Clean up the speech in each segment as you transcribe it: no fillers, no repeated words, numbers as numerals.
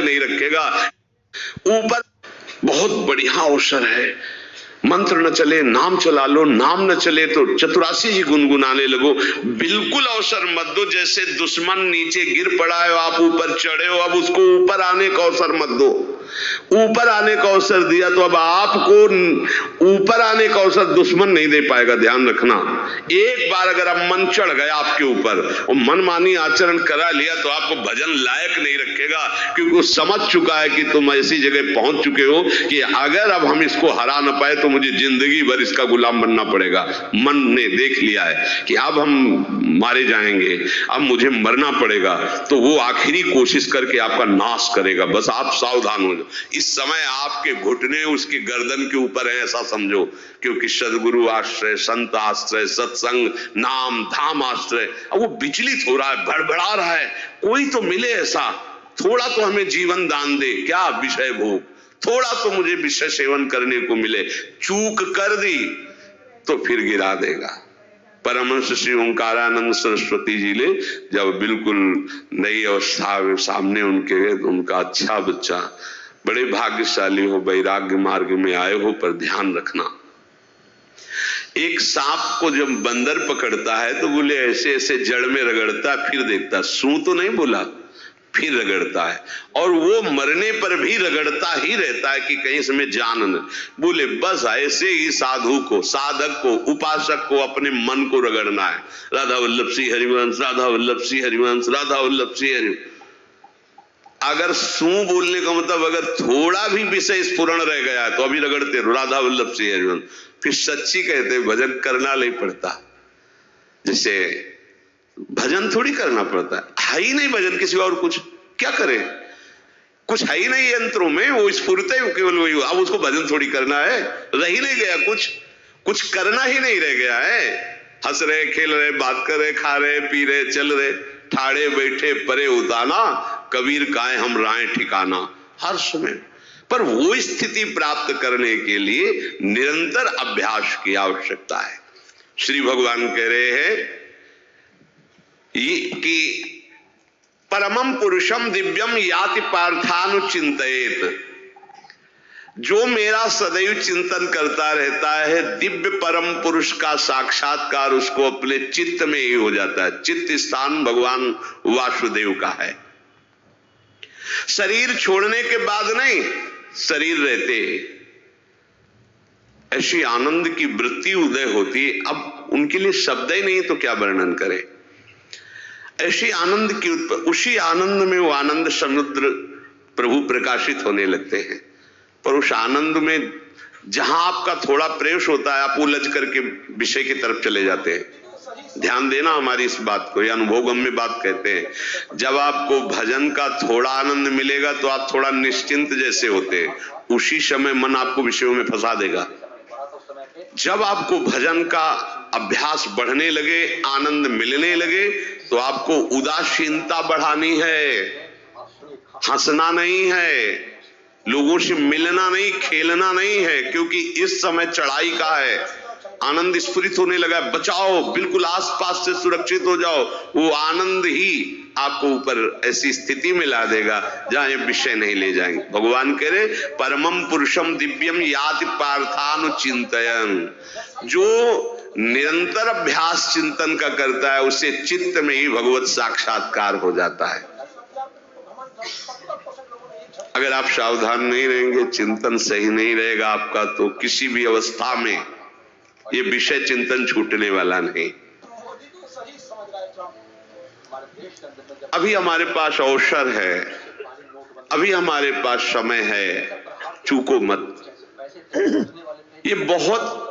नहीं रखेगा। ऊपर बहुत बढ़िया अवसर है, मंत्र न चले नाम चला लो, नाम न चले तो चतुरासी ही गुनगुनाने लगो। बिल्कुल अवसर मत दो, जैसे दुश्मन नीचे गिर पड़ा है आप ऊपर चढ़े हो, अब उसको ऊपर आने का अवसर मत दो। ऊपर आने का अवसर दिया तो अब आपको ऊपर आने का अवसर दुश्मन नहीं दे पाएगा, ध्यान रखना। एक बार अगर अब मन चढ़ गया आपके ऊपर और मनमानी आचरण करा लिया तो आपको भजन लायक नहीं रखेगा, क्योंकि वो समझ चुका है कि तुम ऐसी जगह पहुंच चुके हो कि अगर अब हम इसको हरा न पाए तो मुझे जिंदगी भर इसका गुलाम बनना पड़ेगा। मन ने देख लिया है कि अब हम मारे जाएंगे, अब मुझे मरना पड़ेगा, तो वो आखिरी कोशिश करके आपका नाश करेगा। बस आप सावधान हो जाओ। इस समय आपके घुटने उसके गर्दन के ऊपर है ऐसा समझो, क्योंकि सदगुरु आश्रय, संत आश्रय, सत्संग, नाम धाम आश्रय। अब वो विचलित हो रहा है, भड़बड़ा रहा है, कोई तो मिले ऐसा, थोड़ा तो हमें जीवन दान दे, क्या विषय भोग, थोड़ा तो मुझे विषय सेवन करने को मिले। चूक कर दी तो फिर गिरा देगा। परमहंस श्री ओंकारानंद सरस्वती जी ने जब बिल्कुल नई अवस्था सामने उनका अच्छा बच्चा, बड़े भाग्यशाली हो, वैराग्य मार्ग में आए हो, पर ध्यान रखना, एक सांप को जब बंदर पकड़ता है तो बोले ऐसे ऐसे जड़ में रगड़ता है, फिर देखता, सू तो नहीं बोला, फिर रगड़ता है, और वो मरने पर भी रगड़ता ही रहता है कि कहीं इसमें जान न। बोले बस ऐसे ही साधु को, साधक को, उपासक को अपने मन को रगड़ना है। राधा वल्लभ सिंह हरिवंश, राधा वल्लभ सिंह हरिवंश, राधा वल्लभ सिंह हरिवंश। अगर सू बोलने का मतलब अगर थोड़ा भी विषय स्फुरण रह गया है तो अभी रगड़ते राधा वल्लभ सिंह हरिवंश। फिर सच्ची कहते भजन करना नहीं पड़ता, जैसे भजन थोड़ी करना पड़ता है ही नहीं भजन, किसी और कुछ क्या करे, कुछ है ही नहीं यंत्रों में, वो स्फुरते केवल वही। अब उसको भजन थोड़ी करना है, रह ही नहीं गया, कुछ करना ही नहीं रह गया है। हंस रहे, खेल रहे, बात कर रहे, खा रहे, पी रहे, चल रहे, ठाड़े बैठे परे उताना, कबीर काहे हम राय ठिकाना, हर समय। पर वो स्थिति प्राप्त करने के लिए निरंतर अभ्यास की आवश्यकता है। श्री भगवान कह रहे हैं कि परमम पुरुषम दिव्यम याति पार्थानुचिंतयेत, जो मेरा सदैव चिंतन करता रहता है, दिव्य परम पुरुष का साक्षात्कार उसको अपने चित्त में ही हो जाता है। चित्त स्थान भगवान वासुदेव का है। शरीर छोड़ने के बाद नहीं, शरीर रहते ऐसी आनंद की वृत्ति उदय होती। अब उनके लिए शब्द ही नहीं तो क्या वर्णन करें, ऐसी आनंद की उसी आनंद में वो आनंद समुद्र प्रभु प्रकाशित होने लगते हैं। पर उस आनंद में जहां आपका थोड़ा प्रवेश होता है आप उलझ करके विषय की तरफ चले जाते हैं। ध्यान देना हमारी इस बात को, यह अनुभवगम्य बात कहते हैं। जब आपको भजन का थोड़ा आनंद मिलेगा तो आप थोड़ा निश्चिंत जैसे होते हैं, उसी समय मन आपको विषयों में फंसा देगा। जब आपको भजन का अभ्यास बढ़ने लगे, आनंद मिलने लगे, तो आपको उदासीनता बढ़ानी है, हंसना नहीं है, लोगों से मिलना नहीं, खेलना नहीं है, क्योंकि इस समय चढ़ाई का है। आनंद स्फुरित होने लगा, बचाओ, बिल्कुल आसपास से सुरक्षित हो जाओ। वो आनंद ही आपको ऊपर ऐसी स्थिति में ला देगा जहां ये विषय नहीं ले जाएंगे। भगवान कह रहे परमम पुरुषम दिव्यम याति पार्थानुचिंतयन्, जो निरंतर अभ्यास चिंतन का करता है उसे चित्त में ही भगवत साक्षात्कार हो जाता है। अगर आप सावधान नहीं रहेंगे, चिंतन सही नहीं रहेगा आपका, तो किसी भी अवस्था में ये विषय चिंतन छूटने वाला नहीं। अभी हमारे पास अवसर है, अभी हमारे पास समय है, चूको मत। ये बहुत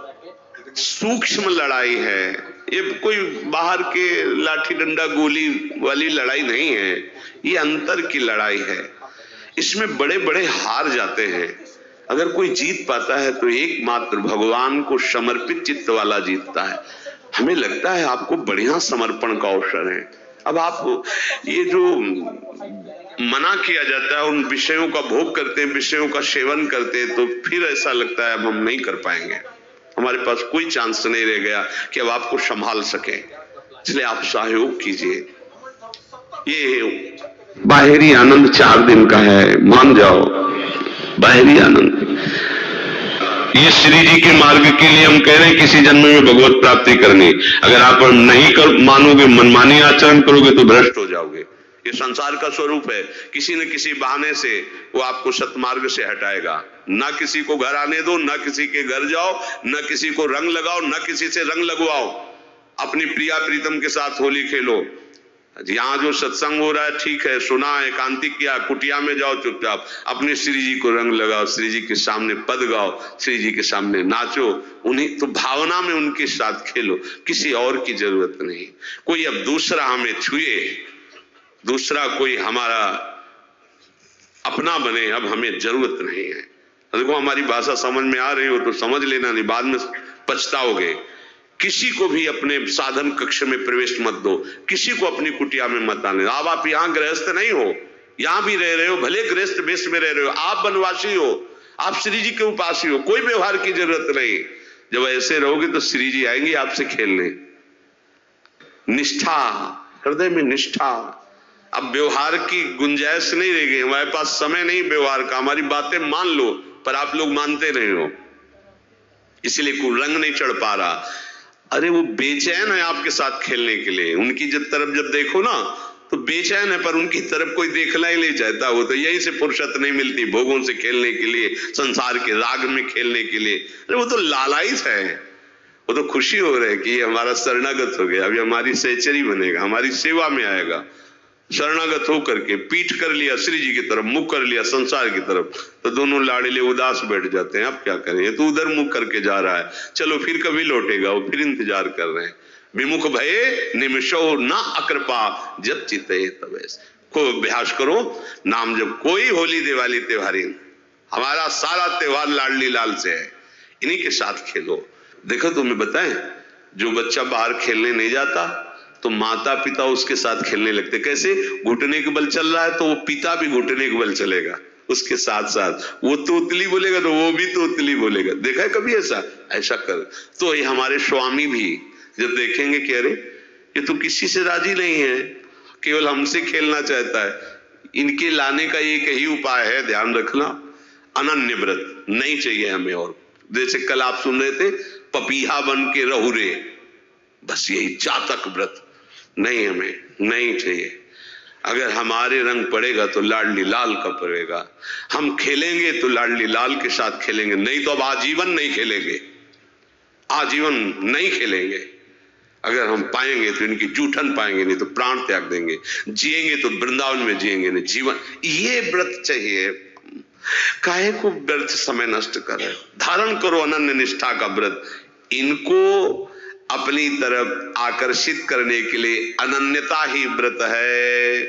सूक्ष्म लड़ाई है, ये कोई बाहर के लाठी डंडा गोली वाली लड़ाई नहीं है, ये अंतर की लड़ाई है। इसमें बड़े बड़े हार जाते हैं। अगर कोई जीत पाता है तो एकमात्र भगवान को समर्पित चित्त वाला जीतता है। हमें लगता है आपको बढ़िया समर्पण का अवसर है। अब आप ये जो मना किया जाता है, उन विषयों का भोग करते हैं, विषयों का सेवन करते हैं, तो फिर ऐसा लगता है अब हम नहीं कर पाएंगे, हमारे पास कोई चांस नहीं रह गया कि अब आपको संभाल सके। इसलिए आप सहयोग कीजिए। ये बाहरी आनंद 4 दिन का है, मान जाओ, बाहरी आनंद। ये श्री जी के मार्ग के लिए हम कह रहे हैं किसी जन्म में भगवत प्राप्ति करनी। अगर आप नहीं कर मानोगे, मनमानी आचरण करोगे तो भ्रष्ट हो जाओगे। ये संसार का स्वरूप है, किसी न किसी बहाने से वो आपको सतमार्ग से हटाएगा। ना किसी को घर आने दो, ना किसी के घर जाओ, ना किसी को रंग लगाओ, ना किसी से रंग लगवाओ। अपनी प्रिया प्रीतम के साथ होली खेलो। यहाँ जो सत्संग हो रहा है ठीक है, सुना है, एकांतिक किया, कुटिया में जाओ चुपचाप, अपने श्री जी को रंग लगाओ, श्री जी के सामने पद गाओ, श्री जी के सामने नाचो, उन्हीं तो भावना में उनके साथ खेलो, किसी और की जरूरत नहीं। कोई अब दूसरा हमें छुए, दूसरा कोई हमारा अपना बने, अब हमें जरूरत नहीं है। देखो हमारी भाषा समझ में आ रही हो तो समझ लेना, नहीं बाद में पछताओगे। किसी को भी अपने साधन कक्ष में प्रवेश मत दो, किसी को अपनी कुटिया में मत आने। अब आप यहाँ गृहस्थ नहीं हो, यहाँ भी रह रहे हो, भले गृहस्थ वेश में रह रहे हो, आप वनवासी हो, आप श्री जी के उपासी हो, कोई व्यवहार की जरूरत नहीं। जब ऐसे रहोगे तो श्री जी आएंगे आपसे खेलने। निष्ठा, हृदय में निष्ठा। अब व्यवहार की गुंजाइश नहीं रह गई, हमारे पास समय नहीं व्यवहार का। हमारी बातें मान लो पर आप लोग मानते नहीं हो, इसलिए कोई रंग नहीं चढ़ पा रहा। अरे वो बेचैन है आपके साथ खेलने के लिए, उनकी तरफ जब देखो ना तो बेचैन है, पर उनकी तरफ कोई देखना ही नहीं चाहता। वो तो यहीं से फुर्सत नहीं मिलती भोगों से खेलने के लिए, संसार के राग में खेलने के लिए। अरे वो तो लालायित है, वो तो खुशी हो रहे कि हमारा शरणागत हो गया, अभी हमारी सहचरी बनेगा, हमारी सेवा में आएगा। शरणागत होकर के पीठ कर लिया श्री जी की तरफ, मुख कर लिया संसार की तरफ, तो दोनों लाड़िले उदास बैठ जाते हैं। अब क्या करें, ये तो उधर मुख करके जा रहा है, चलो फिर कभी लौटेगा, वो फिर इंतजार कर रहे हैं। विमुख भये निमिषो ना अकृपा जब चिते तब। को अभ्यास करो नाम जब। कोई होली दिवाली त्योहारी, हमारा सारा त्योहार लाडली लाल से है, इन्हीं के साथ खेलो। देखो तुम्हें बताएं, जो बच्चा बाहर खेलने नहीं जाता तो माता पिता उसके साथ खेलने लगते। कैसे? घुटने के बल चल रहा है तो वो पिता भी घुटने के बल चलेगा उसके साथ साथ। वो तोतली बोलेगा तो वो भी तोतली बोलेगा। देखा है कभी ऐसा? ऐसा कर तो ये हमारे स्वामी भी जब देखेंगे कि अरे ये तो किसी से राजी नहीं है, केवल हमसे खेलना चाहता है, इनके लाने का एक ही उपाय है, ध्यान रखना, अनन्य व्रत नहीं चाहिए हमें। और जैसे कल आप सुन रहे थे, पपीहा बन के रहू रे, बस यही जातक व्रत नहीं, हमें नहीं चाहिए। अगर हमारे रंग पड़ेगा तो लाडली लाल का पड़ेगा, हम खेलेंगे तो लाडली लाल के साथ खेलेंगे, नहीं तो अब आजीवन नहीं खेलेंगे, आजीवन नहीं खेलेंगे। अगर हम पाएंगे तो इनकी जूठन पाएंगे, नहीं तो प्राण त्याग देंगे। जिएंगे तो वृंदावन में जिएंगे, नहीं जीवन। ये व्रत चाहिए। काहे को व्यर्थ समय नष्ट करे, धारण करो अनन्य निष्ठा का व्रत। इनको अपनी तरफ आकर्षित करने के लिए अनन्यता ही व्रत है।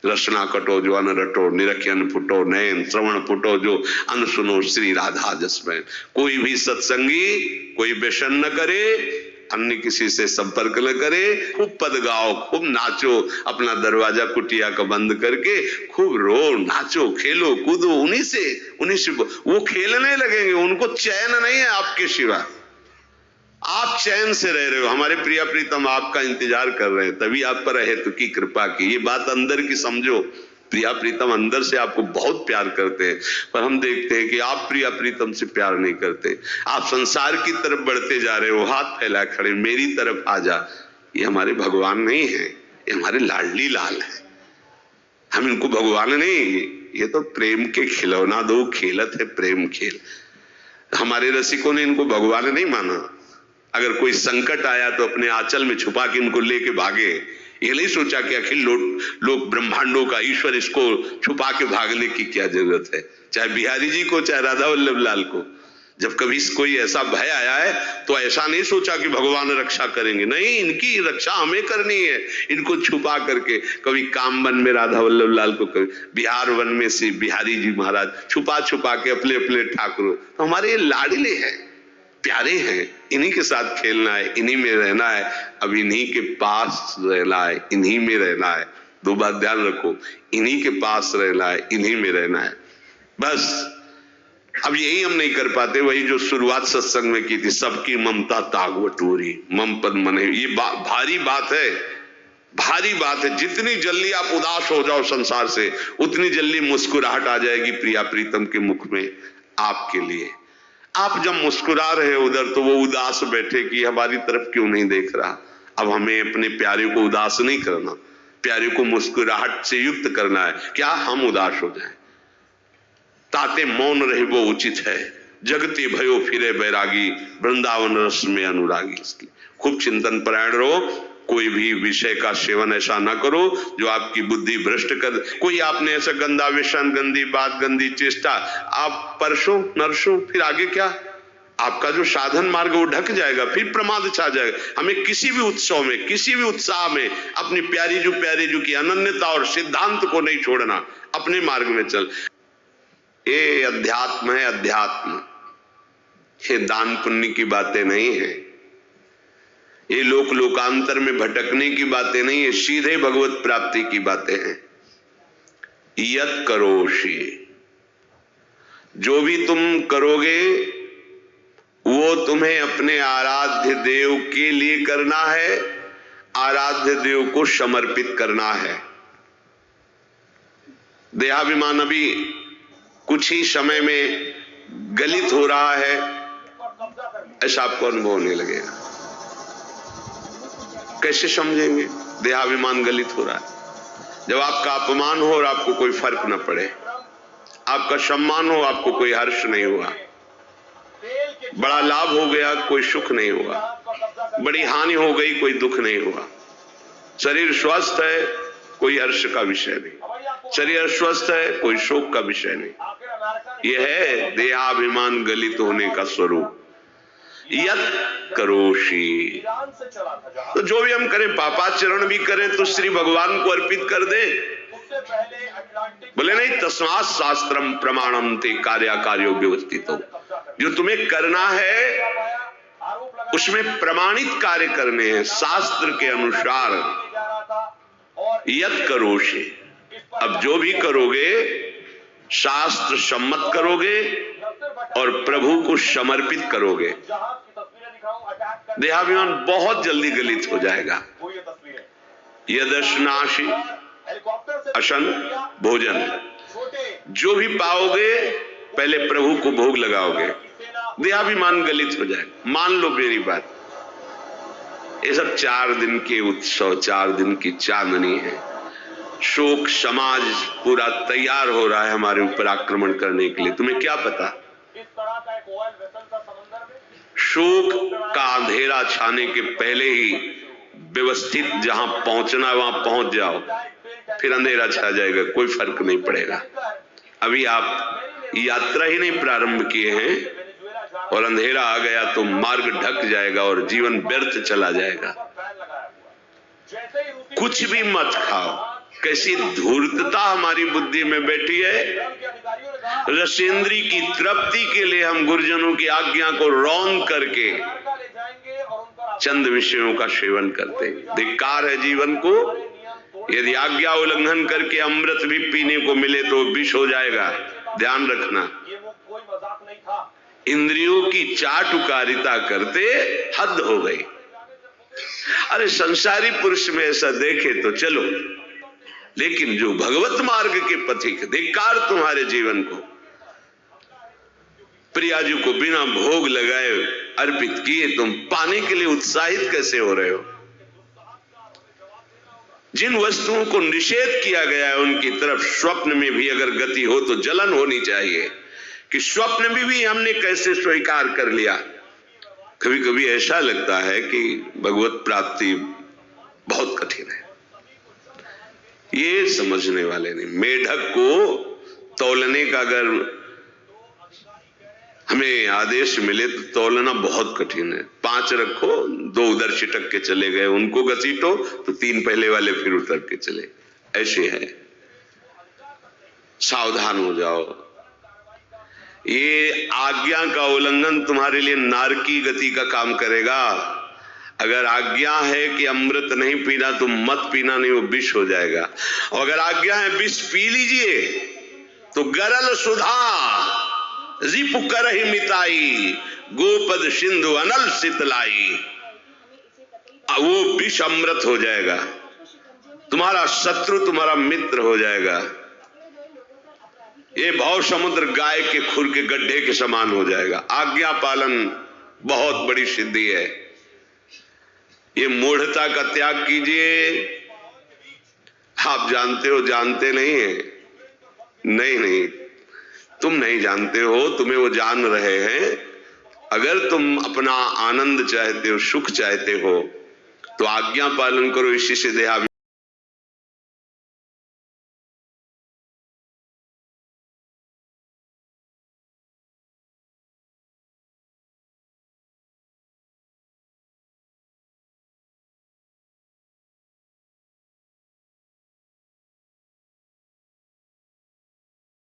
रसना कटो जो अन रटो, निरखियन फुटो नयन, श्रवण फुटो जो अन सुनो, श्री राधा जसमैन। कोई भी सत्संगी कोई व्यसन न करे, अन्य किसी से संपर्क न करे, खूब पद गाओ, खूब नाचो, अपना दरवाजा कुटिया का बंद करके खूब रो, नाचो, खेलो, कूदो, उन्हीं से वो खेलने लगेंगे। उनको चैन नहीं है आपके सिवा, आप चैन से रह रहे हो। हमारे प्रिया प्रीतम आपका इंतजार कर रहे हैं, तभी आप पर हेतु की कृपा की। ये बात अंदर की समझो, प्रिया प्रीतम अंदर से आपको बहुत प्यार करते हैं, पर हम देखते हैं कि आप प्रिया प्रीतम से प्यार नहीं करते। आप संसार की तरफ बढ़ते जा रहे हो, हाथ फैला खड़े, मेरी तरफ आ जा। ये हमारे भगवान नहीं है, ये हमारे लाडली लाल है। हम इनको भगवान नहीं, ये तो प्रेम के खिलौना दो खेलत है प्रेम खेल। हमारे रसिकों ने इनको भगवान नहीं माना। अगर कोई संकट आया तो अपने आंचल में छुपा के इनको लेके भागे। ये नहीं सोचा कि अखिल लोक ब्रह्मांडों का ईश्वर, इसको छुपा के भागने की क्या जरूरत है। चाहे बिहारी जी को, चाहे राधा वल्लभ लाल को, जब कभी कोई ऐसा भय आया है तो ऐसा नहीं सोचा कि भगवान रक्षा करेंगे, नहीं, इनकी रक्षा हमें करनी है। इनको छुपा करके, कभी काम वन में राधा वल्लभ लाल को, कभी बिहार वन में से बिहारी जी महाराज, छुपा छुपा के अपने अपने ठाकुरों। तो हमारे लाडले हैं, प्यारे हैं, इन्हीं के साथ खेलना है, इन्हीं में रहना है। अब इन्हीं के पास रहना है, इन्हीं में रहना है। दो बात ध्यान रखो, इन्हीं के पास रहना है, इन्हीं में रहना है, बस। अब यही हम नहीं कर पाते, वही जो शुरुआत सत्संग में की थी, सबकी ममता ताग बटोरी, मम पद मने। ये भारी बात है, भारी बात है। जितनी जल्दी आप उदास हो जाओ संसार से, उतनी जल्दी मुस्कुराहट आ जाएगी प्रिया प्रीतम के मुख में आपके लिए। आप जब मुस्कुरा रहे उधर, तो वो उदास बैठे कि हमारी तरफ क्यों नहीं देख रहा। अब हमें अपने प्यारे को उदास नहीं करना, प्यारे को मुस्कुराहट से युक्त करना है। क्या हम उदास हो जाएं? ताते मौन रहे वो उचित है, जगते भयो फिरे बैरागी, वृंदावन रस में अनुरागी। इसलिए खूब चिंतन परायण रहो, कोई भी विषय का सेवन ऐसा ना करो जो आपकी बुद्धि भ्रष्ट कर। कोई आपने ऐसा गंदा व्यसन, गंदी बात, गंदी चेष्टा आप परसों नरसों, फिर आगे क्या? आपका जो साधन मार्ग वो ढक जाएगा, फिर प्रमाद छा जाएगा। हमें किसी भी उत्सव में, किसी भी उत्साह में अपनी प्यारी जो की अनन्यता और सिद्धांत को नहीं छोड़ना, अपने मार्ग में चल। ये अध्यात्म है, अध्यात्म। ये दान पुण्य की बातें नहीं है, ये लोक लोकांतर में भटकने की बातें नहीं है, सीधे भगवत प्राप्ति की बातें हैं। यत करोषि, जो भी तुम करोगे वो तुम्हें अपने आराध्य देव के लिए करना है, आराध्य देव को समर्पित करना है। देहाभिमान अभी कुछ ही समय में गलित हो रहा है, ऐसा आपको अनुभव होने लगेगा। कैसे समझेंगे? देहाभिमान गलित हो रहा है। जब आपका अपमान हो और आपको कोई फर्क न पड़े, आपका सम्मान हो, आपको कोई हर्ष नहीं हुआ, बड़ा लाभ हो गया, कोई सुख नहीं हुआ, बड़ी हानि हो गई, कोई दुख नहीं हुआ, शरीर स्वस्थ है, कोई हर्ष का विषय नहीं, शरीर अस्वस्थ है, कोई शोक का विषय नहीं। यह है देहाभिमान गलित होने का स्वरूप। यत करोषि, तो जो भी हम करें, पापाचरण भी करें तो श्री भगवान को अर्पित कर दे। बोले नहीं, तस्मात् शास्त्रम प्रमाणम ते कार्याकार्यो व्यवस्थितो। जो तुम्हें करना है उसमें प्रमाणित कार्य करने हैं, शास्त्र के अनुसार। यत करोषि, अब जो भी करोगे शास्त्र सम्मत करोगे और प्रभु को समर्पित करोगे। देहाभिमान बहुत जल्दी गलित हो जाएगा। यदश्नासि अशन भोजन, जो भी पाओगे पहले प्रभु को भोग लगाओगे, देहाभिमान गलित हो जाएगा। मान लो मेरी बात, ये सब 4 दिन के उत्सव, 4 दिन की चांदनी है। शोक समाज पूरा तैयार हो रहा है हमारे ऊपर आक्रमण करने के लिए। तुम्हें क्या पता? शोक का अंधेरा छाने के पहले ही व्यवस्थित जहां पहुंचना वहां पहुंच जाओ, फिर अंधेरा छा जाएगा, कोई फर्क नहीं पड़ेगा। अभी आप यात्रा ही नहीं प्रारंभ किए हैं और अंधेरा आ गया तो मार्ग ढक जाएगा और जीवन व्यर्थ चला जाएगा। कुछ भी मत खाओ। कैसी धूर्तता हमारी बुद्धि में बैठी है। रसेंद्री की तृप्ति के लिए हम गुरुजनों की आज्ञा को रौंद करके चंद विषयों का सेवन करते हैं। धिक्कार है जीवन को। यदि आज्ञा उल्लंघन करके अमृत भी पीने को मिले तो विष हो जाएगा, ध्यान रखना। इंद्रियों की चाटुकारिता करते हद हो गई। अरे संसारी पुरुष में ऐसा देखे तो चलो, लेकिन जो भगवत मार्ग के पथिक, धिक्कार तुम्हारे जीवन को। प्रिया जी को बिना भोग लगाए अर्पित किए तुम पाने के लिए उत्साहित कैसे हो रहे हो? जिन वस्तुओं को निषेध किया गया है उनकी तरफ स्वप्न में भी अगर गति हो तो जलन होनी चाहिए कि स्वप्न में भी हमने कैसे स्वीकार कर लिया। कभी कभी ऐसा लगता है कि भगवत प्राप्ति बहुत कठिन है, ये समझने वाले नहीं। मेढक को तौलने का अगर हमें आदेश मिले तो तौलना बहुत कठिन है। 5 रखो, 2 उधर छिटक के चले गए, उनको घसीटो तो 3 पहले वाले फिर उतर के चले, ऐसे है। सावधान हो जाओ। ये आज्ञा का उल्लंघन तुम्हारे लिए नारकी गति का काम करेगा। अगर आज्ञा है कि अमृत नहीं पीना तो मत पीना, नहीं वो विष हो जाएगा। और अगर आज्ञा है विष पी लीजिए तो गरल सुधा रिपु करहि मिताई, गोपद सिंधु अनल शीतलाई, वो विष अमृत हो जाएगा। तुम्हारा शत्रु तुम्हारा मित्र हो जाएगा। ये भव समुद्र गाय के खुर के गड्ढे के समान हो जाएगा। आज्ञा पालन बहुत बड़ी सिद्धि है। ये मूढ़ता का त्याग कीजिए। आप जानते हो, जानते नहीं है? नहीं, तुम नहीं जानते हो, तुम्हें वो जान रहे हैं। अगर तुम अपना आनंद चाहते हो, सुख चाहते हो, तो आज्ञा पालन करो। इसी से देहाभिमान